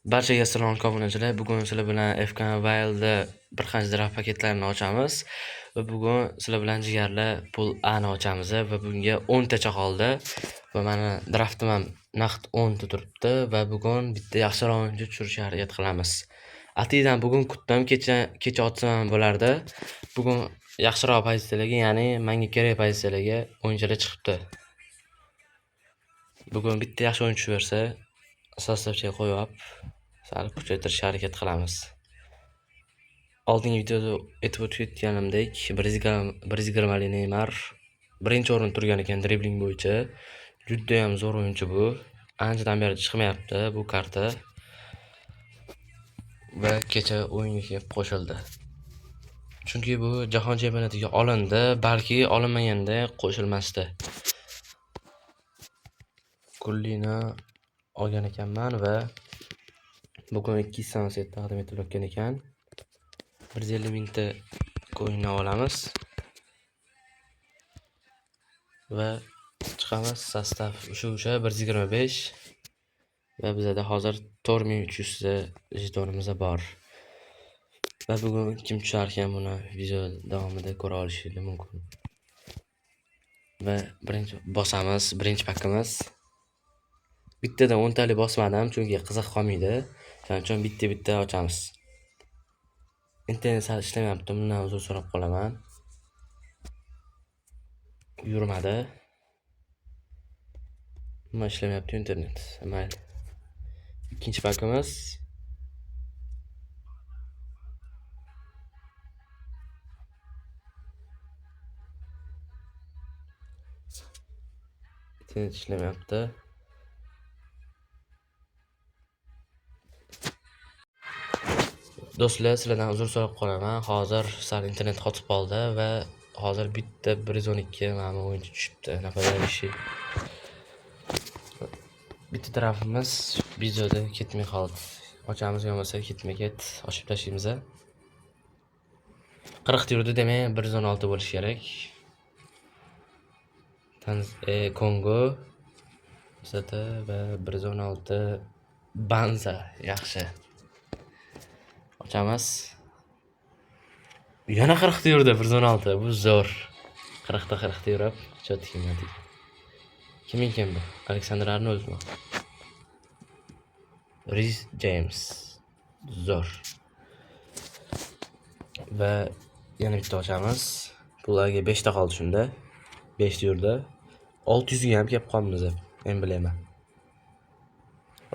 Barchaga salom obunachilar. Bugun sizlar bilan FK Mobile'da bir qancha draft paketlarini ochamiz va bugun sizlar bilan jigarlar pul A'ni ochamiz va bunga 10 tacha qoldi va mana draftim ham naqd 10 ta turibdi va bugun bitta yaxshiroq o'yinchi tushirishga harakat qilamiz. Atiydan bugun kutdim, kecha otsam bo'lardi. Bugun yaxshiroq pozitsiyalarga, ya'ni menga kerak pozitsiyalarga o'yinchilar chiqibdi. Bugun bitta yaxshi o'yin tushirsa, sostavchaga qo'yib sal kuchaytirishga harakat qilamiz. Oldingi videoda aytib o'tganimdek, 120 Neymar birinchi o'rinda turgan ekan dribling bo'yicha. Juda ham zo'r o'yinchi bu. Anchadan beri chiqmayapti bu karta. Va kecha o'yinga kelib qo'shildi. Chunki bu jahon chempionatiga olindi, balki olinmaganda qo'shilmasdi. Kullini olgan ekanman va bugun 2 set taqdim etilayotgan ekan. 150 mingta coinni olamiz va chiqamiz. Sostav o'sha 125 va bizda hozir 4300 ta jetonimiz bor. Va bugun kim tushar ekan buni video davomida ko'ra olishingiz mumkin. Va birinchi bosamiz, birinchi pakimiz. Bittadan 10 talik bosmadim chunki qiziq qolmaydi. Shuning uchun bitta ochamiz. Internet ishlamayapti, bundan uzr so'rab qolaman. Yurmadi. Nima ishlamayapti internet? Mayli. Ikkinchi pakimiz. Internet ishlamayapti. Do'stlar, sizlardan uzr so'rab qolaman. Hozir sal internet qotib qoldi va hozir bitta 112 mana o'yinchi tushibdi. Napadaющий. Bitta tarafimiz videoda ketmay qoldi. Ochamiz bo'lmasa ketma-ket ochib tashlaymiz. 40 yurdi demak 116 bo'lishi kerak. Kongo bizda va 116 Banza yaxshi. Ochamiz. Yana 40 yurdi 116. Bu zo'r. 40 ta 40 ta yurib, chotkimadik. Kim bu? Alexander Arnoldmi? Riz James. Zo'r. Va yana bitta ochamiz. Bularga 5 ta qoldi shunda. 5 ta yurdi. 600 ga ham kelib qolamiz. Emblema.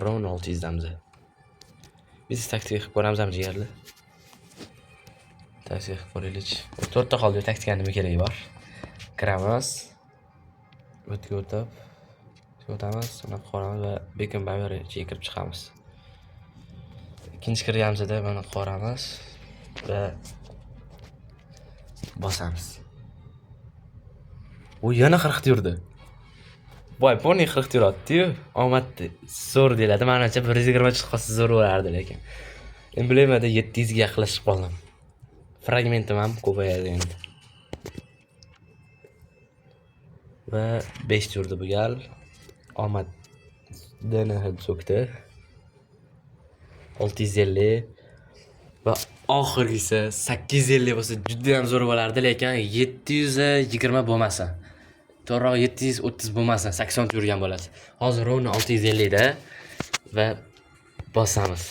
Ron 600 damiz. Biz taktika qilib ko'ramiz ham jigarlar. Taktika qilib ko'raylik. 4 ta qoldi, taktikani nima keragi bor? Kiramiz. O'tib o'tamiz, uni qoramiz va Beckenbauer ichiga kirib chiqamiz. Ikkinchi kirganimizda buni qoramiz va bosamiz. U yana 40 yurdi. Voy, poni 40 yuradi-yu. Omad zo'r deladi. Menimcha 120 chiqib qolsa zo'r bo'lardi lekin. Emblemada 700 ga yaqinlashib qoldim. Fragmentim ham ko'payadi endi. Va 5 yurdi bu gal. Omad DNH so'kdi. 650 va oxirgisi 850 bo'lsa juda ham zo'r bo'lardi, lekin 720 bo'lmasa. To'g'ri 730 bo'lmasa 80 yurgan bo'ladi. Hozir uni 650 da va bosamiz.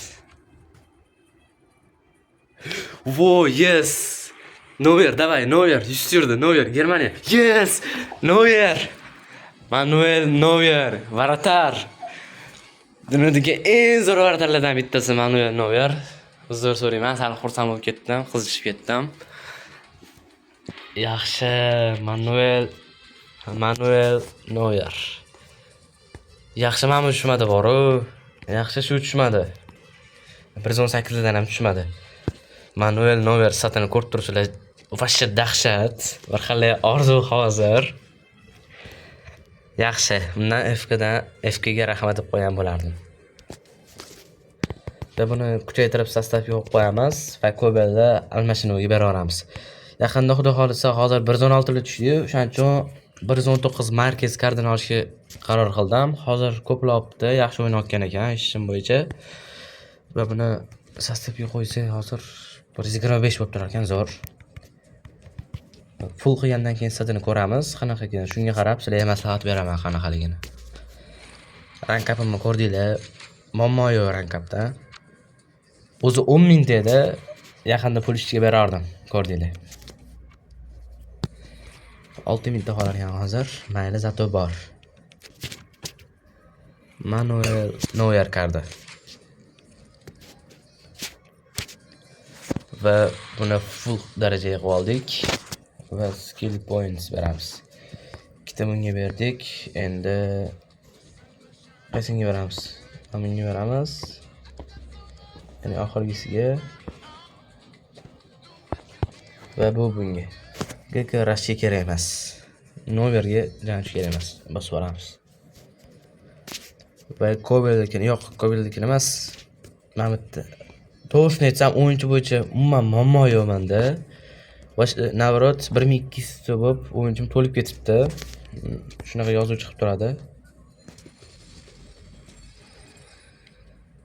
Vo, yes! Neuer, давай, Neuer, 100 yurdi, Neuer, Germaniya. Yes! Neuer! Manuel Neuer, varatar. Dunyodagi eng zo'r varatarlardan bittasi Manuel Neuer. Uzr so'rayman, sal xursand bo'lib ketdim, qizishib ketdim. Yaxshi, Manuel Neuer. Yaxshi mana tushmadi bor-ku. Yaxshi shu tushmadi. 118 dan ham tushmadi. Manuel Neuer satini ko'rib turibsizlar. Vashcha dahshat. Bir xil orzu hozir. Yaxshi. Bundan FK ga rahmat deb qo'ygan bo'lardim. Va buni kuchaytirib sostavga qo'yamiz va Kobelda almashinuvga beraveramiz. Yaqinda xudo xolisa hozir 116 ga tushdi. Shuning uchun 119 Marquez kardini olishga qaror qildim. Hozir ko'plabda yaxshi o'ynayotgan ekan ishim bo'yicha. va buni sostavga qo'ysak hozir 125 bo'lib turar ekan, zo'r. Full qilgandan keyin sidini ko'ramiz, qanaqa ekan. Shunga qarab sizlarga maslahat beraman qanaqaligini. Rankapimni ko'rdinglar. Muammo yo'q rankapda. O'zi 10 ming edi. Yaqinda pul ishchiga berardim, ko'rdinglar. 6 mingta qolar ekan hozir. Mayli, zato bor. Manuel Neuer kardi. Va buni full darajaga qo'yib oldik va skill points beramiz. Ikkita bunga berdik. Endi qaysiga beramiz? Bunga beramiz. Ya'ni oxirgisiga va bu bunga. GK Rashga kerak emas. Noverga janish kerak emas. Bosib olamiz. Va Kobeldiki yo'q, Kobeldiki emas. Mana bu yerda to'g'risini aytsam, o'yinchi bo'yicha umuman muammo yo'q menda. Navrot 1200 bo'lib o'yinchim to'lib ketibdi. Shunaqa yozuv chiqib turadi.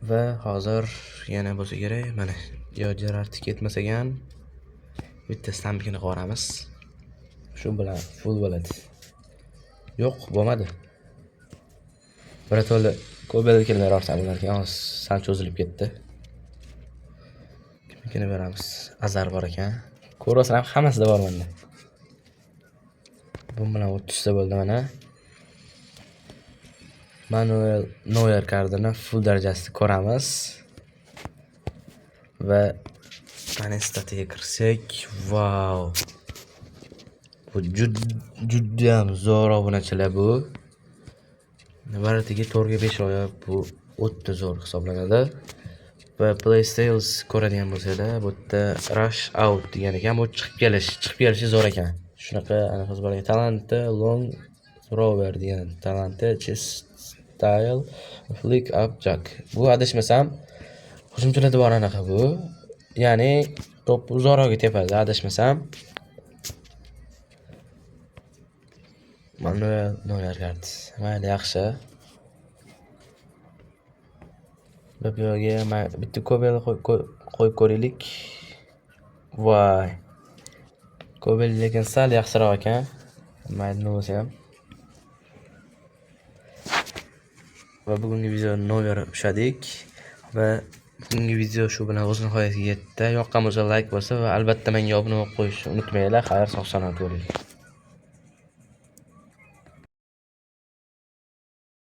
Va hozir yana bo'lsa kerak, mana Gerard ketmasagan bitta stampikini qoramiz. Shu bilan full bo'ladi. Yo'q, bo'lmadi. Birato'la Kobeldiklar ortam ularga sal cho'zilib ketdi. Kimnikini beramiz? Azar bor ekan. Ko'rasizlar ham hammasida bor menda. Bu bilan 30 ta bo'ldi mana. Manuel Neuer kardini full darajasida ko'ramiz. Va mana statiga kirsak, wow. Bu juda ham zo'r obunachilar bu. Varatiga 4 ga 5 oya bu o'ta zo'r hisoblanadi. Va PlayStyle ko'radigan bo'lsanglar, bu yerda Rush Out degan ekan, bu chiqib kelishi zo'r ekan. Shunaqa aniq bor ekan. Talanti Long Thrower degan talanti Chest Style Flick Up Jack. Bu adashmasam hujumchilarda bor anaqa bu. Ya'ni to'p uzoqroqqa tepadi, adashmasam. Manuel Neuer kart. Mayli, yaxshi. Bu yerga bitta Kobel qo'yib ko'raylik. Voy. Kobel lekin sal yaxshiroq ekan. Mayli bo'lsa ham. Va bugungi video Neuer ushadik va bugungi video shu bilan o'z nihoyasiga yetdi. Yoqqan bo'lsa like bosib va albatta menga obuna bo'lib qo'yishni unutmanglar. Xayr, sog' salomat bo'ling.